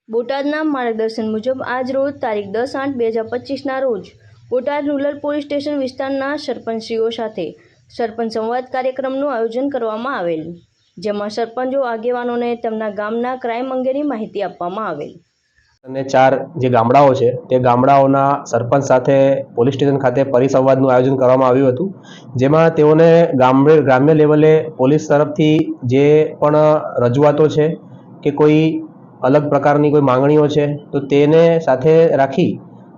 બોટાદના માર્ગદર્શન મુજબ આજ રોજ તારીખ 10/8/2025ના રોજ બોટાદ રૂરલ પોલીસ સ્ટેશન વિસ્તારના સરપંચશ્રીઓ સાથે સરપંચ સંવાદ કાર્યક્રમનું આયોજન કરવામાં આવેલ, જેમાં સરપંચો આગેવાનોને તેમના ગામના ક્રાઇમ અંગેની માહિતી આપવામાં આવેલ અને 4 જે ગામડાઓ છે તે ગામડાઓના સરપંચ સાથે પોલીસ સ્ટેશન ખાતે પરિસંવાદનું આયોજન કરવામાં આવ્યું હતું, જેમાં તેઓને ગ્રામ્ય લેવલે પોલીસ તરફથી જે પણ રજૂઆતો છે કે કોઈ અલગ પ્રકારની કોઈ માંગણીઓ છે તો તેને સાથે રાખી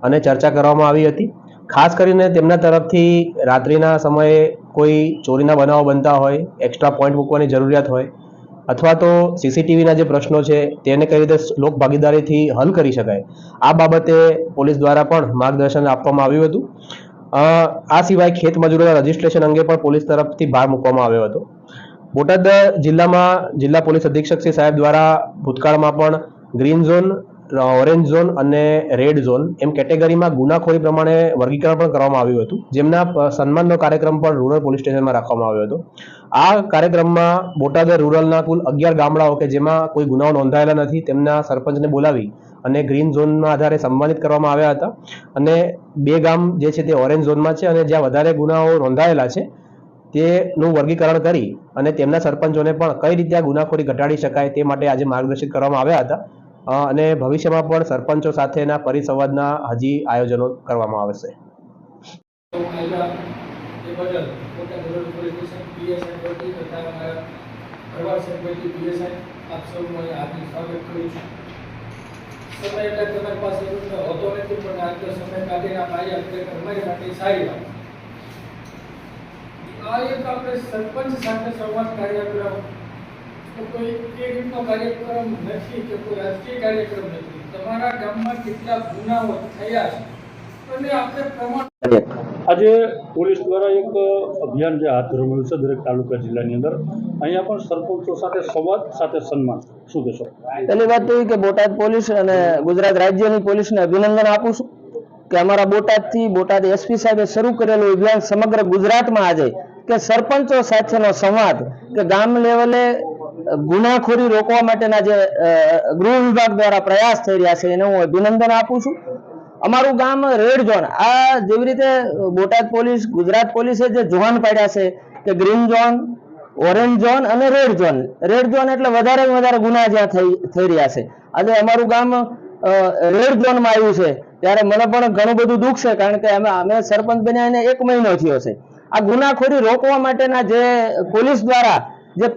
અને ચર્ચા કરવામાં આવી હતી। ખાસ કરીને તેમના તરફથી રાત્રિના સમયે કોઈ ચોરીના બનાવો બનતા હોય, એક્સ્ટ્રા પોઈન્ટ મૂકવાની જરૂરિયાત હોય અથવા તો સીસીટીવીના જે પ્રશ્નો છે તેને કઈ રીતે લોક ભાગીદારીથી હલ કરી શકાય, આ બાબતે પોલીસ દ્વારા પણ માર્ગદર્શન આપવામાં આવ્યું હતું। આ સિવાય ખેત મજૂરોના રજીસ્ટ્રેશન અંગે પણ પોલીસ તરફથી ભાર મૂકવામાં આવ્યો હતો। બોટાદ જિલ્લામાં જિલ્લા પોલીસ અધિક્ષક શ્રી સાહેબ દ્વારા ભૂતકાળમાં પણ ગ્રીન ઝોન, ઓરેન્જ ઝોન અને રેડ ઝોન એમ કેટેગરીમાં ગુનાખોરી પ્રમાણે વર્ગીકરણ પણ કરવામાં આવ્યું હતું, જેમના સન્માનનો કાર્યક્રમ પણ રૂરલ પોલીસ સ્ટેશનમાં રાખવામાં આવ્યો હતો। આ કાર્યક્રમમાં બોટાદ રૂરલના કુલ 11 ગામડાઓ કે જેમાં કોઈ ગુનાઓ નોંધાયેલા નથી તેમના સરપંચને બોલાવી અને ગ્રીન ઝોનના આધારે સન્માનિત કરવામાં આવ્યા હતા અને 2 ગામ જે છે તે ઓરેન્જ ઝોનમાં છે અને જ્યાં વધારે ગુનાઓ નોંધાયેલા છે તેનું વર્ગીકરણ કરી અને તેમના સરપંચોને પણ કઈ રીતે આ ગુનાખોરી ઘટાડી શકાય તે માટે આજે માર્ગદર્શિત કરવામાં આવ્યા હતા અને ભવિષ્યમાં પણ સરપંચો સાથેના પરિસંવાદના હજી આયોજનો કરવામાં આવશે। સરપંચ સાથે સંવાદ કાર્યક્રમ કોઈ એક રીતનો કાર્યક્રમ નથી કે કોઈ રાજકીય કાર્યક્રમ નથી। તમારા ગામમાં કેટલા ગુનાઓ થયા છે અને આપણે પ્રમાણ આજે પોલીસ દ્વારા એક અભિયાન જે હાથ ધરવામાં આવ્યું છે દરેક તાલુકા જિલ્લાની અંદર, અહીંયા પણ સરપંચો સાથે સંવાદ સાથે સન્માન, શું કહેશો? પહેલી વાત તો એ કે બોટાદ પોલીસ અને ગુજરાત રાજ્યની પોલીસને અભિનંદન આપું છું કે અમારા બોટાદથી બોટાદ એસપી સાહેબે શરૂ કરેલું અભિયાન સમગ્ર ગુજરાતમાં આજે કે સરપંચો સાથેનો સંવાદ કે ગામ લેવલે ગુનાખોરી રોકવા માટેના જે ગૃહ વિભાગ દ્વારા પ્રયાસ થઈ રહ્યા છે એને હું અભિનંદન આપું છું। અમારું ગામ રેડ ઝોન, આ જેવી રીતે બોટાદ પોલીસ, ગુજરાત પોલીસે જે ઝોન પાડ્યા છે કે ગ્રીન ઝોન, ઓરેન્જ ઝોન અને રેડ ઝોન, રેડ ઝોન એટલે વધારે વધારે ગુના જ્યાં થઈ રહ્યા છે, આજે અમારું ગામ રેડ ઝોનમાં આવ્યું છે ત્યારે મને પણ ઘણું બધું દુઃખ છે, કારણ કે અમે સરપંચ બન્યા એને 1 મહિનો થયો છે। આ ગુનાખોરી રોકવા માટેના જે પોલીસ દ્વારા જે